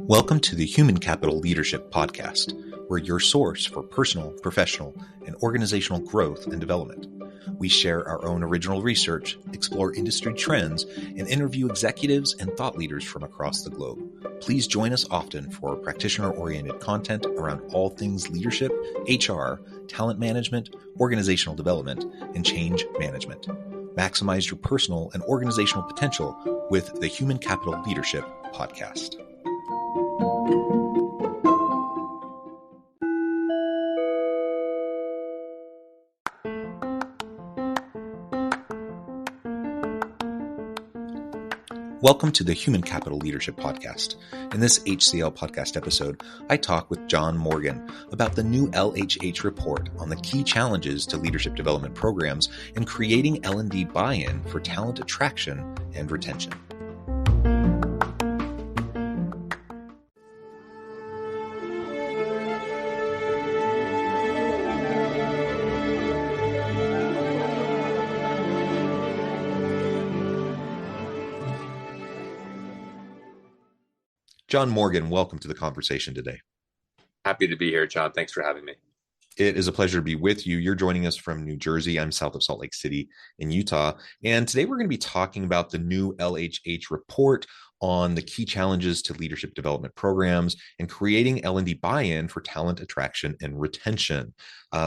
Welcome to the Human Capital Leadership Podcast. We're your source for personal, professional, and organizational growth and development. We share our own original research, explore industry trends, and interview executives and thought leaders from across the globe. Please join us often for practitioner-oriented content around all things leadership, HR, talent management, organizational development, and change management. Maximize your personal and organizational potential with the Human Capital Leadership Podcast. Welcome to the Human Capital Leadership Podcast. In this HCL Podcast episode, I talk with John Morgan about the new LHH report on the key challenges to leadership development programs and creating L&D buy-in for talent attraction and retention. John Morgan, welcome to the conversation today. Happy to be here, John. Thanks for having me. It is a pleasure to be with you. You're joining us from New Jersey. I'm south of Salt Lake City in Utah. And today we're going to be talking about the new LHH report on the key challenges to leadership development programs and creating L&D buy-in for talent attraction and retention.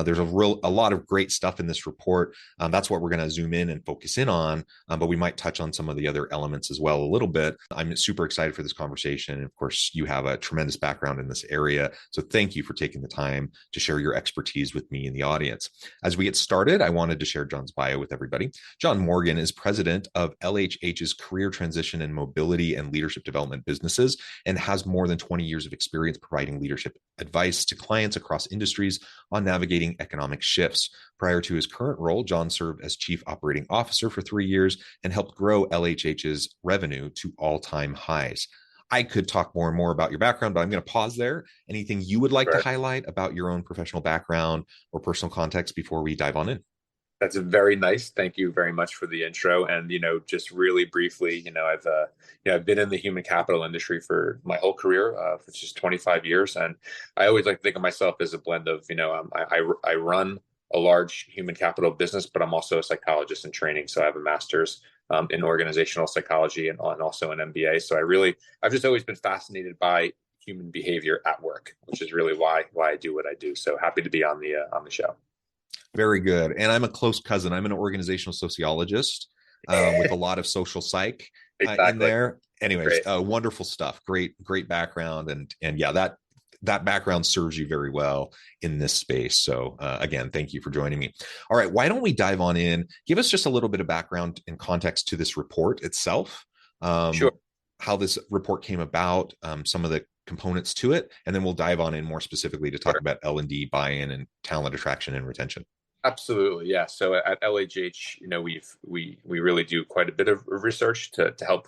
There's a lot of great stuff in this report. That's what we're going to zoom in and focus in on, but we might touch on some of the other elements as well a little bit. I'm super excited for this conversation. And of course, you have a tremendous background in this area. So thank you for taking the time to share your expertise with me and the audience. As we get started, I wanted to share John's bio with everybody. John Morgan is president of LHH's Career Transition and Mobility and Leadership Development businesses and has more than 20 years of experience providing leadership advice to clients across industries on navigating economic shifts. Prior to his current role, John served as Chief Operating Officer for 3 years and helped grow LHH's revenue to all-time highs. I could talk more and more about your background, but I'm going to pause there. Anything you would like to highlight about your own professional background or personal context before we dive on in? That's very nice. Thank you very much for the intro. And, just really briefly, I've been in the human capital industry for my whole career, which is 25 years. And I always like to think of myself as a blend of, I run a large human capital business, but I'm also a psychologist in training. So I have a master's in organizational psychology and also an MBA. So I've just always been fascinated by human behavior at work, which is really why I do what I do. So happy to be on the show. Very good. And I'm a close cousin. I'm an organizational sociologist with a lot of social psych in there. Anyways, wonderful stuff. Great background. And yeah, that background serves you very well in this space. So again, thank you for joining me. All right. Why don't we dive on in? Give us just a little bit of background and context to this report itself. Sure. How this report came about, some of the components to it, and then we'll dive on in more specifically to talk about L&D buy-in and talent attraction and retention. Absolutely, yeah. So at LHH, we really do quite a bit of research to help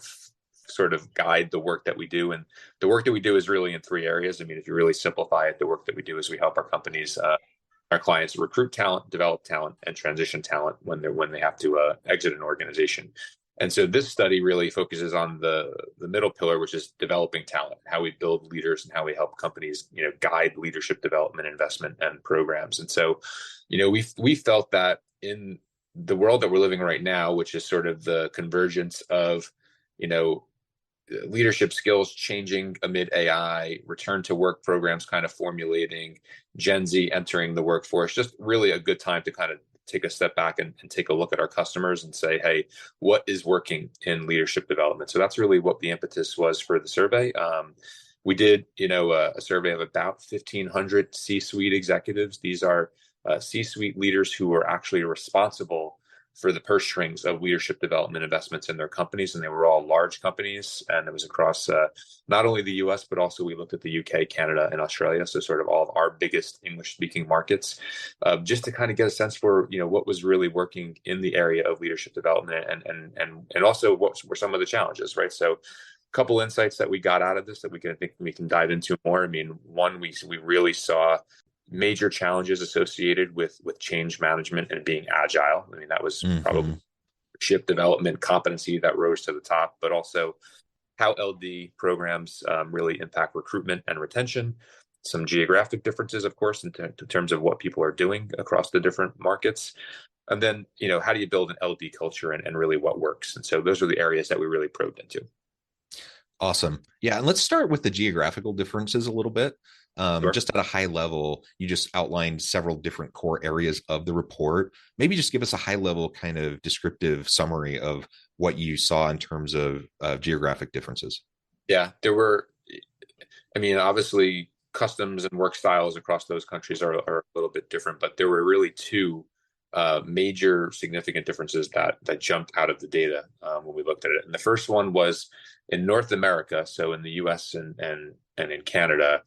sort of guide the work that we do, and the work that we do is really in three areas. I mean, if you really simplify it, the work that we do is we help our companies, our clients recruit talent, develop talent, and transition talent when they have to exit an organization. And so this study really focuses on the middle pillar, which is developing talent, how we build leaders and how we help companies, guide leadership development, investment, and programs. And so, we felt that in the world that we're living right now, which is sort of the convergence of, leadership skills changing amid AI, return to work programs kind of formulating, Gen Z entering the workforce, just really a good time to kind of take a step back and take a look at our customers and say, hey, what is working in leadership development? So that's really what the impetus was for the survey. We did, a survey of about 1,500 C-suite executives. These are C-suite leaders who are actually responsible for the purse strings of leadership development investments in their companies. And they were all large companies. And it was across not only the US, but also we looked at the UK, Canada, and Australia. So sort of all of our biggest English-speaking markets, just to kind of get a sense for, what was really working in the area of leadership development and also what were some of the challenges, right? So a couple insights that we got out of this that we can dive into more. I mean, one, we really saw major challenges associated with change management and being agile. I mean, that was probably leadership development competency that rose to the top, but also how LD programs really impact recruitment and retention, some geographic differences, of course, in terms of what people are doing across the different markets. And then, how do you build an LD culture and really what works? And so those are the areas that we really probed into. Awesome. Yeah. And let's start with the geographical differences a little bit. Sure. Just at a high level, you just outlined several different core areas of the report. Maybe just give us a high level kind of descriptive summary of what you saw in terms of geographic differences. Yeah, there were, obviously customs and work styles across those countries are a little bit different, but there were really two major significant differences that jumped out of the data when we looked at it. And the first one was in North America, so in the US and in Canada,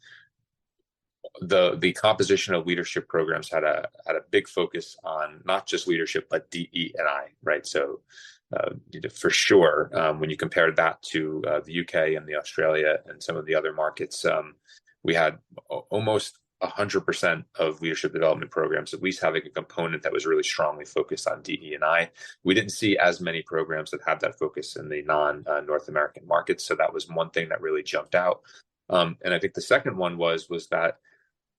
the composition of leadership programs had a big focus on not just leadership, but DE&I, right? So for sure, when you compare that to the UK and the Australia and some of the other markets, we had almost 100% of leadership development programs at least having a component that was really strongly focused on DE&I. We didn't see as many programs that had that focus in the non-North American markets, so that was one thing that really jumped out. And I think the second one was that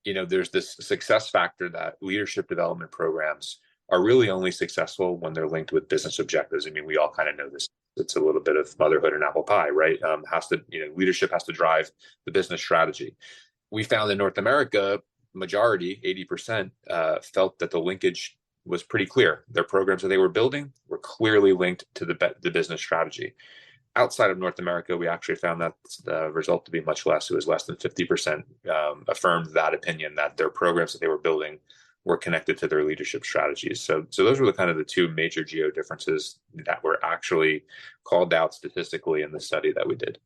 there's this success factor that leadership development programs are really only successful when they're linked with business objectives. I mean, we all kind of know this. It's a little bit of motherhood and apple pie, right? Leadership has to drive the business strategy. We found in North America, majority, 80%, felt that the linkage was pretty clear. Their programs that they were building were clearly linked to the business strategy. Outside of North America, we actually found that the result to be much less. It was less than 50% affirmed that opinion, that their programs that they were building were connected to their leadership strategies. So those were the two major geo differences that were actually called out statistically in the study that we did.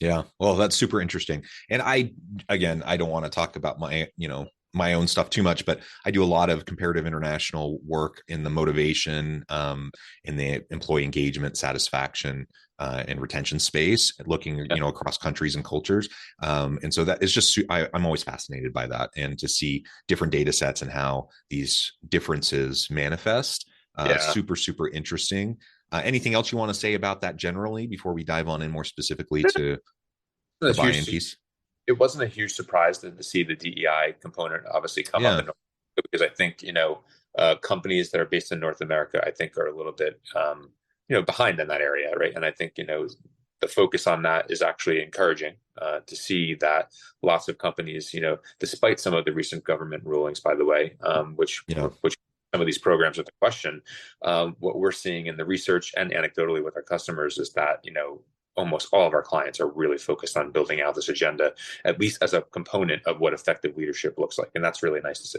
Yeah, well, that's super interesting. And I don't want to talk about my own stuff too much, but I do a lot of comparative international work in the motivation, in the employee engagement, satisfaction, and retention space, looking, across countries and cultures. And so that is just, I'm always fascinated by that, and to see different data sets and how these differences manifest. Super, super interesting. Anything else you want to say about that generally before we dive on in more specifically to the buy-in piece? It wasn't a huge surprise to see the DEI component obviously come up in North America, because I think, companies that are based in North America, I think, are a little bit, behind in that area, right? And I think, the focus on that is actually encouraging to see that lots of companies, despite some of the recent government rulings, by the way, which some of these programs are the question, what we're seeing in the research and anecdotally with our customers is that, almost all of our clients are really focused on building out this agenda, at least as a component of what effective leadership looks like. And that's really nice to see.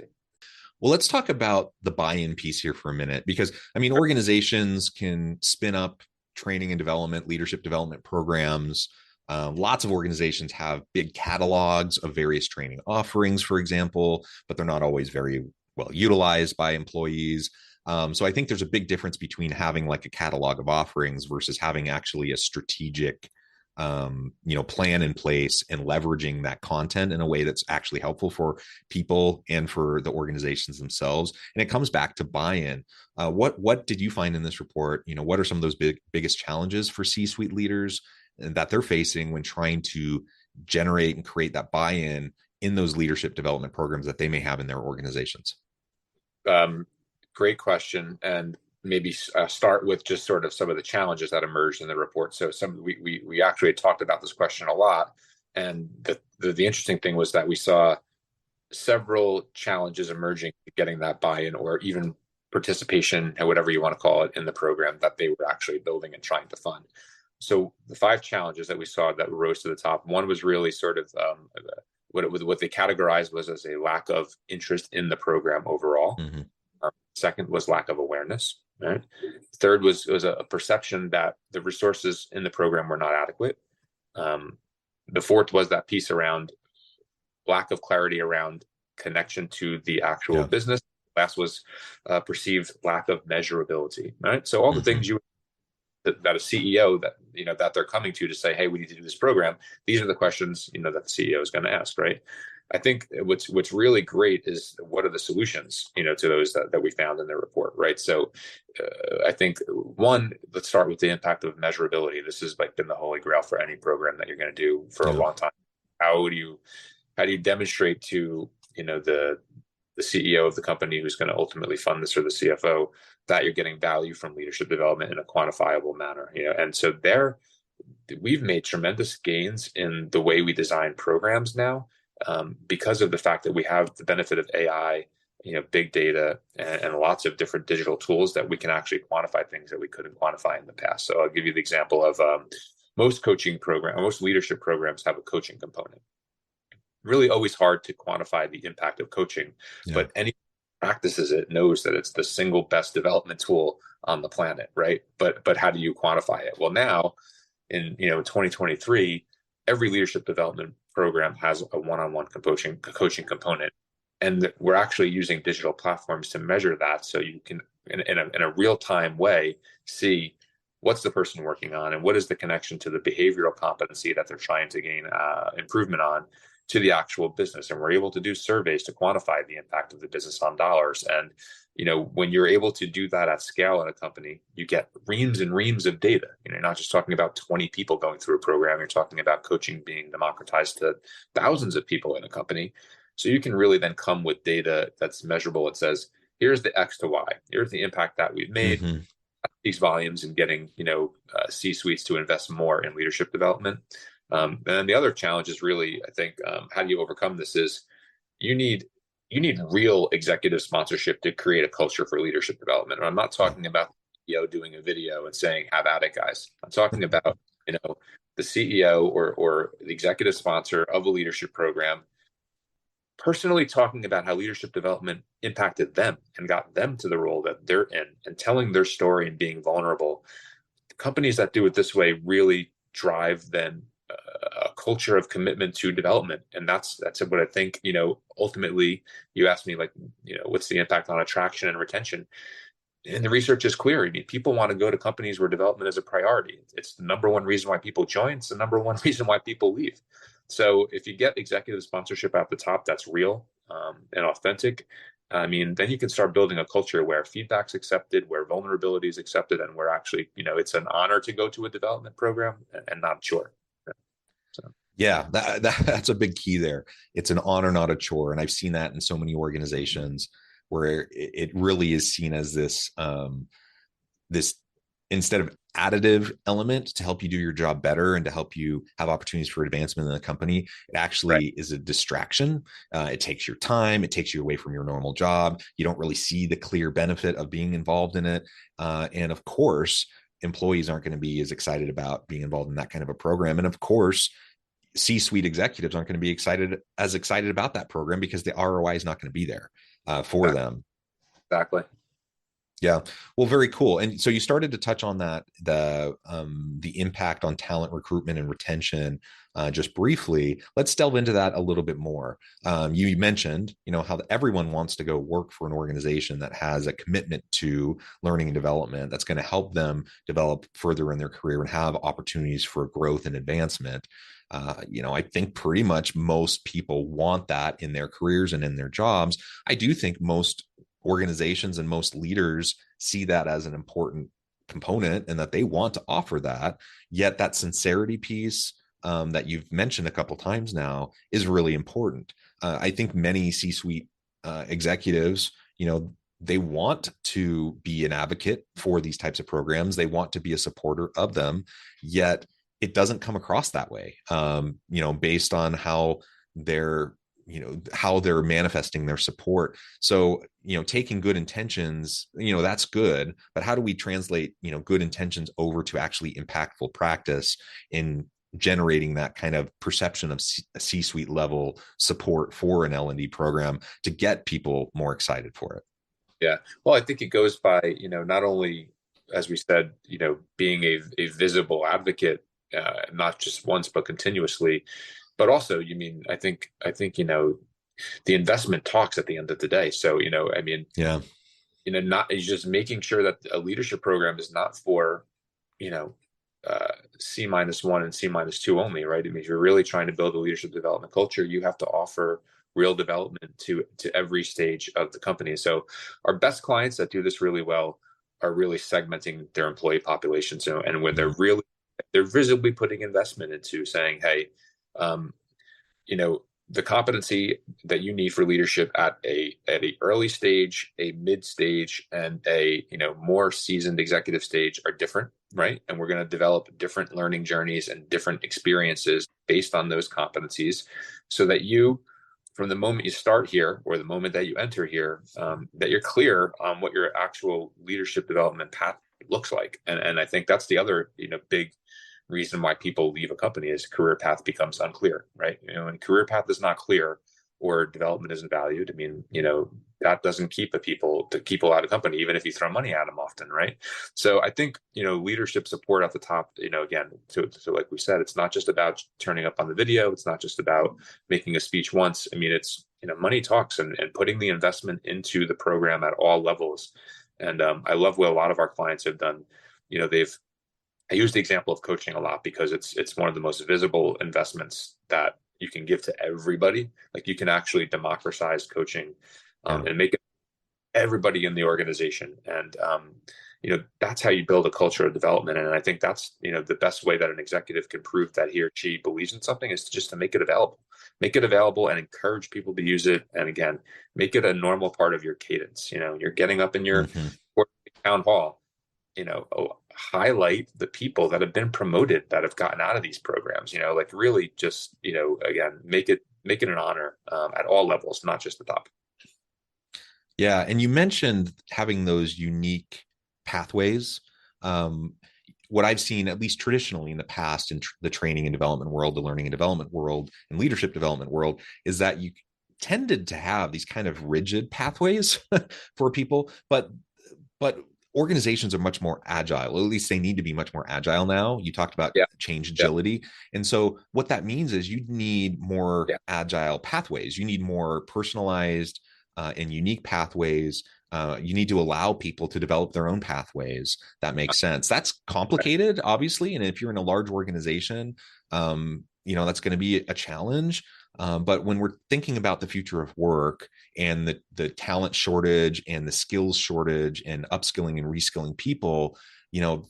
Well, let's talk about the buy-in piece here for a minute, because organizations can spin up training and development, leadership development programs. Lots of organizations have big catalogs of various training offerings, for example, but they're not always very well utilized by employees. So I think there's a big difference between having like a catalog of offerings versus having actually a strategic, plan in place and leveraging that content in a way that's actually helpful for people and for the organizations themselves. And it comes back to buy-in. What did you find in this report? What are some of those biggest challenges for C-suite leaders that they're facing when trying to generate and create that buy-in in those leadership development programs that they may have in their organizations? Great question. And maybe start with just sort of some of the challenges that emerged in the report. So we actually talked about this question a lot. And the interesting thing was that we saw several challenges emerging getting that buy-in or even participation, or whatever you want to call it, in the program that they were actually building and trying to fund. So the 5 challenges that we saw that rose to the top, one was really sort of what they categorized was as a lack of interest in the program overall. Mm-hmm. Second was lack of awareness. Right? Third was a perception that the resources in the program were not adequate. The fourth was that piece around lack of clarity around connection to the actual business. Last was perceived lack of measurability. Right. So all the things that a CEO that they're coming to say, hey, we need to do this program. These are the questions that the CEO is going to ask. Right. I think what's really great is what are the solutions, to those that we found in the report, right? So I think one, let's start with the impact of measurability. This has like been the holy grail for any program that you're going to do for a Yeah. long time. How do you demonstrate to, the CEO of the company who's going to ultimately fund this, or the CFO, that you're getting value from leadership development in a quantifiable manner, and so we've made tremendous gains in the way we design programs now, because of the fact that we have the benefit of AI, big data, and lots of different digital tools that we can actually quantify things that we couldn't quantify in the past. So I'll give you the example of most leadership programs have a coaching component. Really always hard to quantify the impact of coaching, but any practices it knows that it's the single best development tool on the planet, right? But how do you quantify it? Well, now in 2023, every leadership development program has a one-on-one coaching component, and we're actually using digital platforms to measure that, so you can in a real-time way see what's the person working on and what is the connection to the behavioral competency that they're trying to gain improvement on to the actual business. And we're able to do surveys to quantify the impact of the business on dollars. And when you're able to do that at scale in a company, you get reams and reams of data. You're not just talking about 20 people going through a program. You're talking about coaching being democratized to thousands of people in a company. So you can really then come with data that's measurable. It says, here's the X to Y. Here's the impact that we've made. Mm-hmm. These volumes and getting, C-suites to invest more in leadership development. And then the other challenge is really, I think, how do you overcome this is you need real executive sponsorship to create a culture for leadership development. And I'm not talking about the CEO doing a video and saying, have at it, guys. I'm talking about, the CEO or the executive sponsor of a leadership program personally talking about how leadership development impacted them and got them to the role that they're in, and telling their story and being vulnerable. Companies that do it this way really drive then a culture of commitment to development. And that's what I think, ultimately you asked me, like, what's the impact on attraction and retention? And the research is clear. I mean, people want to go to companies where development is a priority. It's the number one reason why people join. It's the number one reason why people leave. So if you get executive sponsorship at the top, that's real and authentic. I mean, then you can start building a culture where feedback's accepted, where vulnerability is accepted, and where actually, it's an honor to go to a development program and not a chore. So. Yeah, that's a big key there. It's an honor, not a chore. And I've seen that in so many organizations where it really is seen as this instead of additive element to help you do your job better and to help you have opportunities for advancement in the company, it actually is a distraction. It takes your time. It takes you away from your normal job. You don't really see the clear benefit of being involved in it. And of course, employees aren't going to be as excited about being involved in that kind of a program. And of course, C-suite executives aren't going to be excited about that program because the ROI is not going to be there for them. Exactly. Yeah. Well, very cool. And so you started to touch on that, the impact on talent recruitment and retention, just briefly. Let's delve into that a little bit more. You mentioned, how everyone wants to go work for an organization that has a commitment to learning and development that's going to help them develop further in their career and have opportunities for growth and advancement. I think pretty much most people want that in their careers and in their jobs. I do think most organizations and most leaders see that as an important component and that they want to offer that. Yet that sincerity piece that you've mentioned a couple of times now is really important. I think many C-suite executives, they want to be an advocate for these types of programs. They want to be a supporter of them, yet it doesn't come across that way, based on how they're manifesting their support. So, taking good intentions, that's good, but how do we translate, good intentions over to actually impactful practice in generating that kind of perception of C-suite level support for an L&D program to get people more excited for it? Yeah. Well, I think it goes by, not only, as we said, being a visible advocate, not just once, but continuously. But also, I think, the investment talks at the end of the day. So, yeah, not just making sure that a leadership program is not for, C-1 and C-2 only, right? I mean, if you're really trying to build a leadership development culture, you have to offer real development to every stage of the company. So our best clients that do this really well are really segmenting their employee population. So, and when they're visibly putting investment into saying, hey, the competency that you need for leadership at a early stage, a mid stage, and a more seasoned executive stage are different, right? And we're going to develop different learning journeys and different experiences based on those competencies, so that you, from the moment you start here or the moment that you enter here, that you're clear on what your actual leadership development path looks like. And I think that's the other big reason why people leave a company is career path becomes unclear, right? When career path is not clear or development isn't valued, I mean, that doesn't keep people out of company, even if you throw money at them often, right? So I think, leadership support at the top, again, so like we said, it's not just about turning up on the video. It's not just about making a speech once. I mean, it's, money talks, and putting the investment into the program at all levels. And I love what a lot of our clients have done. I use the example of coaching a lot because it's one of the most visible investments that you can give to everybody. Like, you can actually democratize coaching and make it everybody in the organization. And, that's how you build a culture of development. And I think that's, the best way that an executive can prove that he or she believes in something is just to make it available and encourage people to use it. And again, make it a normal part of your cadence. You're getting up in your town hall, highlight the people that have been promoted, that have gotten out of these programs, like really just, again, make it an honor at all levels, not just the top. Yeah. And you mentioned having those unique pathways. What I've seen, at least traditionally in the past, in the training and development world, the learning and development world, and leadership development world, is that you tended to have these kind of rigid pathways for people, but organizations are much more agile. Well, at least they need to be much more agile now. You talked about change agility. And so what that means is you need more agile pathways. You need more personalized and unique pathways. You need to allow people to develop their own pathways. That makes sense. That's complicated, obviously. And if you're in a large organization, that's going to be a challenge. But when we're thinking about the future of work and the talent shortage and the skills shortage and upskilling and reskilling people,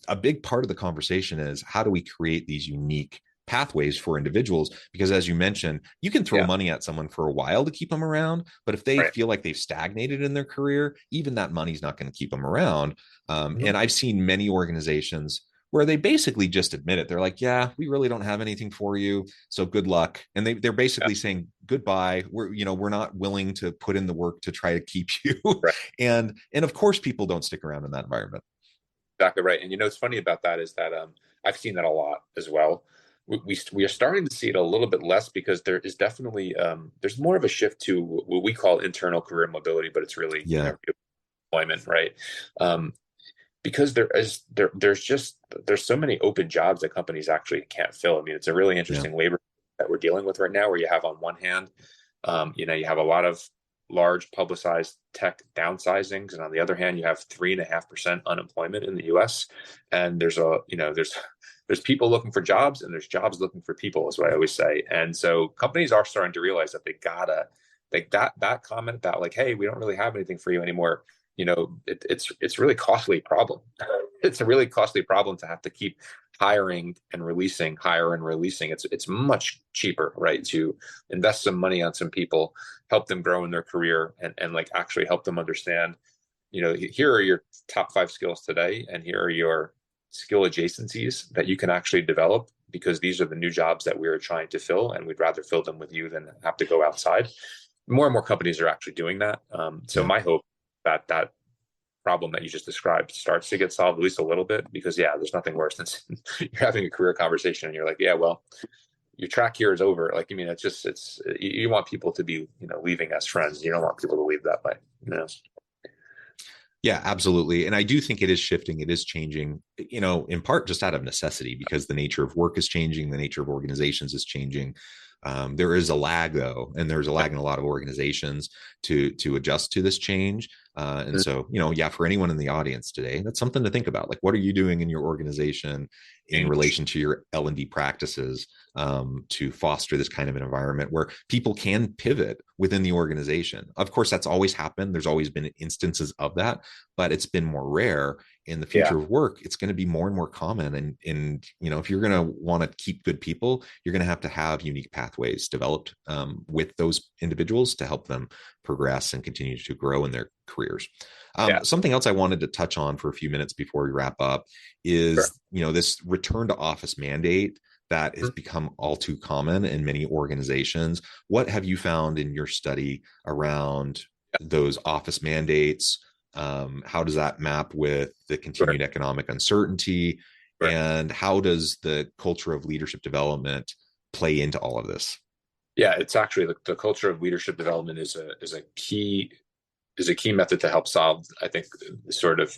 a big part of the conversation is how do we create these unique pathways for individuals? Because as you mentioned, you can throw money at someone for a while to keep them around, but if they feel like they've stagnated in their career, even that money's not going to keep them around. And I've seen many organizations where they basically just admit it. They're like, yeah, we really don't have anything for you, so good luck. And they're basically saying goodbye. We're not willing to put in the work to try to keep you. And of course, people don't stick around in that environment. Exactly right. And what's funny about that is that I've seen that a lot as well. We are starting to see it a little bit less because there is definitely there's more of a shift to what we call internal career mobility, but it's really employment, right? Because there's so many open jobs that companies actually can't fill. I mean, it's a really interesting labor that we're dealing with right now, where you have on one hand, you have a lot of large publicized tech downsizings, and on the other hand, you have 3.5% unemployment in the U.S. And there's people looking for jobs, and there's jobs looking for people, is what I always say. And so companies are starting to realize that they gotta, like, that comment about like, hey, we don't really have anything for you anymore. It's really costly problem. It's a really costly problem to have to keep hiring and releasing, It's much cheaper, right, to invest some money on some people, help them grow in their career, and like actually help them understand, here are your top 5 skills today, and here are your skill adjacencies that you can actually develop, because these are the new jobs that we're trying to fill, and we'd rather fill them with you than have to go outside. More and more companies are actually doing that. My hope that problem that you just described starts to get solved at least a little bit, because there's nothing worse than you're having a career conversation and you're like, well, your track here is over. Like, I mean, it's you want people to be, leaving as friends. You don't want people to leave that way. Yeah, absolutely. And I do think it is shifting. It is changing, in part just out of necessity, because the nature of work is changing. The nature of organizations is changing. There is a lag, though, and there's a lag in a lot of organizations to adjust to this change. And so, yeah, for anyone in the audience today, that's something to think about. Like, what are you doing in your organization in relation to your L&D practices to foster this kind of an environment where people can pivot within the organization? Of course, that's always happened. There's always been instances of that, but it's been more rare. In the future of work, it's going to be more and more common. And if you're going to want to keep good people, you're going to have unique pathways developed with those individuals to help them progress and continue to grow in their careers. Something else I wanted to touch on for a few minutes before we wrap up is, this return to office mandate that has become all too common in many organizations. What have you found in your study around those office mandates? How does that map with the continued economic uncertainty? And how does the culture of leadership development play into all of this? Yeah, it's actually the culture of leadership development is a key method to help solve, I think, the sort of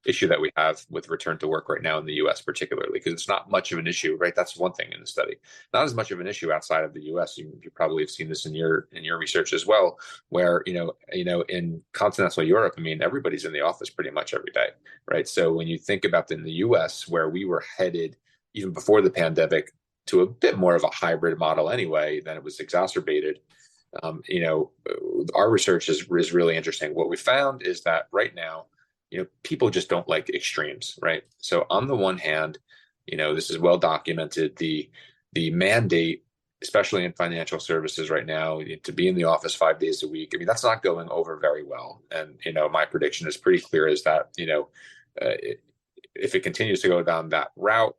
issue that we have with return to work right now in the U.S. particularly, because it's not much of an issue, right? That's one thing in the study. Not as much of an issue outside of the U.S. You probably have seen this in your research as well, where in continental Europe, I mean, everybody's in the office pretty much every day, right? So when you think about in the U.S., where we were headed even before the pandemic to a bit more of a hybrid model anyway, then it was exacerbated. Our research is really interesting. What we found is that right now, people just don't like extremes, right? So on the one hand, this is well documented, the mandate, especially in financial services right now, to be in the office 5 days a week. I mean, that's not going over very well. And, my prediction is pretty clear, is that, if it continues to go down that route,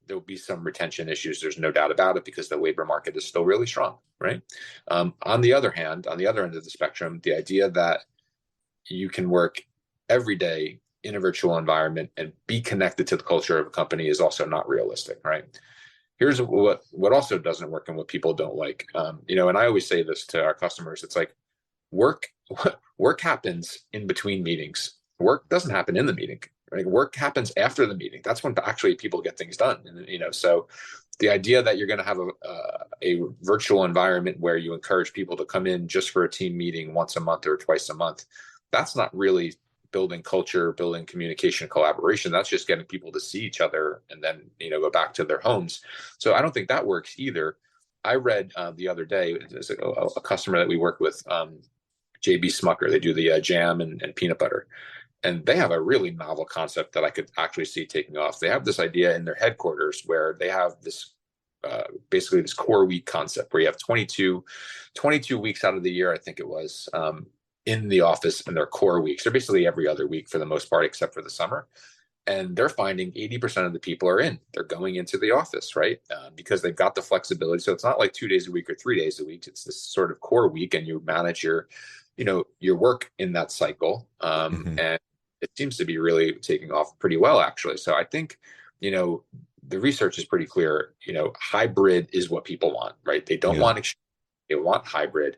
there'll be some retention issues. There's no doubt about it, because the labor market is still really strong, right? On the other hand, on the other end of the spectrum, the idea that you can work every day in a virtual environment and be connected to the culture of a company is also not realistic, right? Here's what also doesn't work and what people don't like. And I always say this to our customers. It's like work happens in between meetings. Work doesn't happen in the meeting, right? Work happens after the meeting. That's when actually people get things done. And, so the idea that you're going to have a virtual environment where you encourage people to come in just for a team meeting once a month or twice a month, that's not really building culture, building communication, collaboration. That's just getting people to see each other and then, go back to their homes. So I don't think that works either. I read the other day, there's a customer that we work with, JB Smucker. They do the jam and peanut butter. And they have a really novel concept that I could actually see taking off. They have this idea in their headquarters where they have this basically this core week concept where you have 22 weeks out of the year, I think it was, in the office in their core weeks. They're basically every other week for the most part, except for the summer. And they're finding 80% of the people are in. They're going into the office, right? Because they've got the flexibility. So it's not like 2 days a week or 3 days a week. It's this sort of core week, and you manage your work in that cycle. And it seems to be really taking off pretty well, actually. So I think, the research is pretty clear. Hybrid is what people want, right? They don't want extreme, they want hybrid.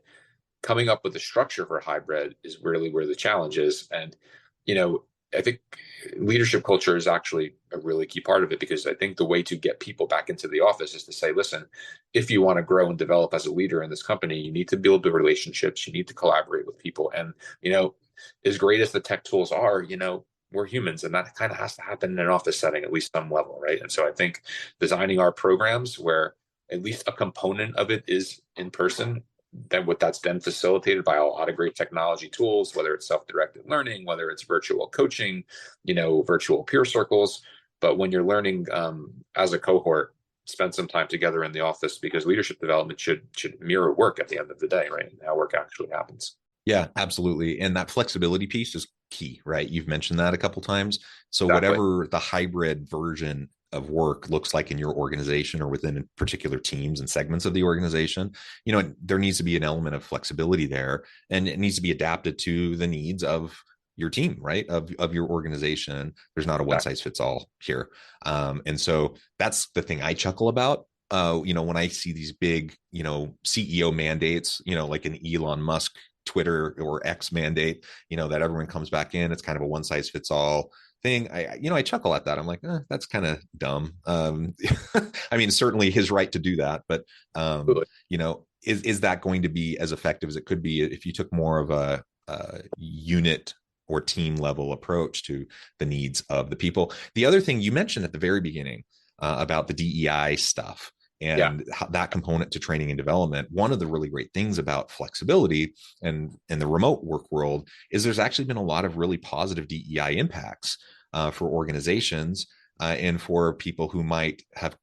Coming up with a structure for hybrid is really where the challenge is. And, I think leadership culture is actually a really key part of it, because I think the way to get people back into the office is to say, listen, if you want to grow and develop as a leader in this company, you need to build the relationships, you need to collaborate with people. And, as great as the tech tools are, we're humans, and that kind of has to happen in an office setting, at least some level, right? And so I think designing our programs where at least a component of it is in person, that's then facilitated by a lot of great technology tools, whether it's self-directed learning, whether it's virtual coaching, virtual peer circles. But when you're learning as a cohort, spend some time together in the office, because leadership development should mirror work at the end of the day, right? And how work actually happens. Yeah, absolutely. And that flexibility piece is key, right? You've mentioned that a couple of times. So Exactly. Whatever the hybrid version of work looks like in your organization or within particular teams and segments of the organization, there needs to be an element of flexibility there, and it needs to be adapted to the needs of your team, right? Of your organization. There's not a one size fits all here. And so that's the thing I chuckle about. When I see these big, CEO mandates, like an Elon Musk Twitter or X mandate, that everyone comes back in, it's kind of a one size fits all thing. I chuckle at that. I'm like, that's kind of dumb. I mean, certainly his right to do that, but is that going to be as effective as it could be if you took more of a unit or team level approach to the needs of the people. The other thing you mentioned at the very beginning about the DEI stuff and that component to training and development, one of the really great things about flexibility and in the remote work world is there's actually been a lot of really positive DEI impacts for organizations and for people who might have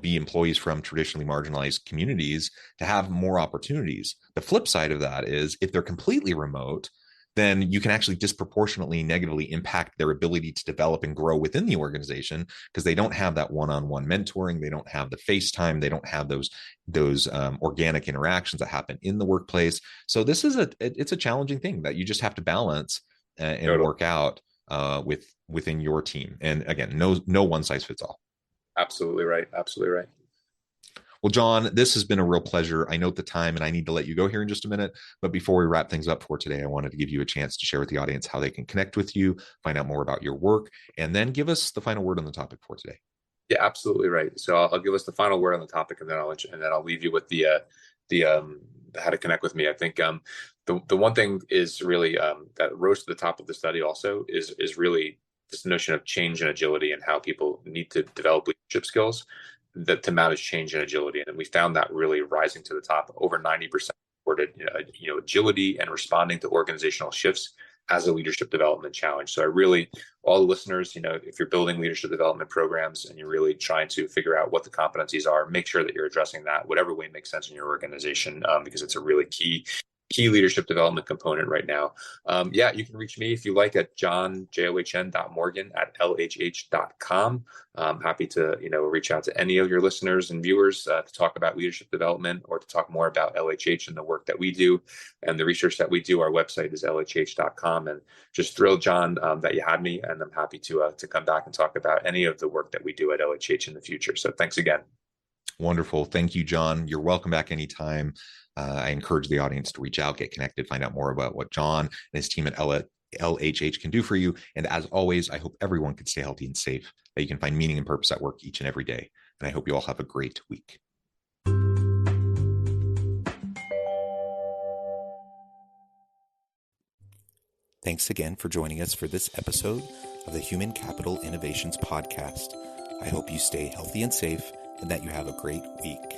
be employees from traditionally marginalized communities to have more opportunities. The flip side of that is if they're completely remote, then you can actually disproportionately negatively impact their ability to develop and grow within the organization because they don't have that one-on-one mentoring, they don't have the FaceTime, they don't have those organic interactions that happen in the workplace. So this is it's a challenging thing that you just have to balance and work out within your team. And again, no one size fits all. Absolutely right. Absolutely right. Well, John, this has been a real pleasure. I note the time and I need to let you go here in just a minute. But before we wrap things up for today, I wanted to give you a chance to share with the audience how they can connect with you, find out more about your work, and then give us the final word on the topic for today. Yeah, absolutely right. So I'll give us the final word on the topic, and then I'll leave you with the how to connect with me. I think the one thing is really that rose to the top of the study also is really this notion of change and agility and how people need to develop leadership skills to manage change and agility. And we found that really rising to the top. Over 90% reported agility and responding to organizational shifts as a leadership development challenge. So all the listeners, if you're building leadership development programs and you're really trying to figure out what the competencies are, make sure that you're addressing that whatever way makes sense in your organization, because it's a really key leadership development component right now. You can reach me if you like at john.morgan@lhh.com. I'm happy to, reach out to any of your listeners and viewers to talk about leadership development or to talk more about LHH and the work that we do and the research that we do. Our website is lhh.com, and just thrilled, John, that you had me, and I'm happy to come back and talk about any of the work that we do at LHH in the future. So thanks again. Wonderful. Thank you, John. You're welcome back anytime. I encourage the audience to reach out, get connected, find out more about what John and his team at LHH can do for you. And as always, I hope everyone can stay healthy and safe, that you can find meaning and purpose at work each and every day. And I hope you all have a great week. Thanks again for joining us for this episode of the Human Capital Innovations Podcast. I hope you stay healthy and safe and that you have a great week.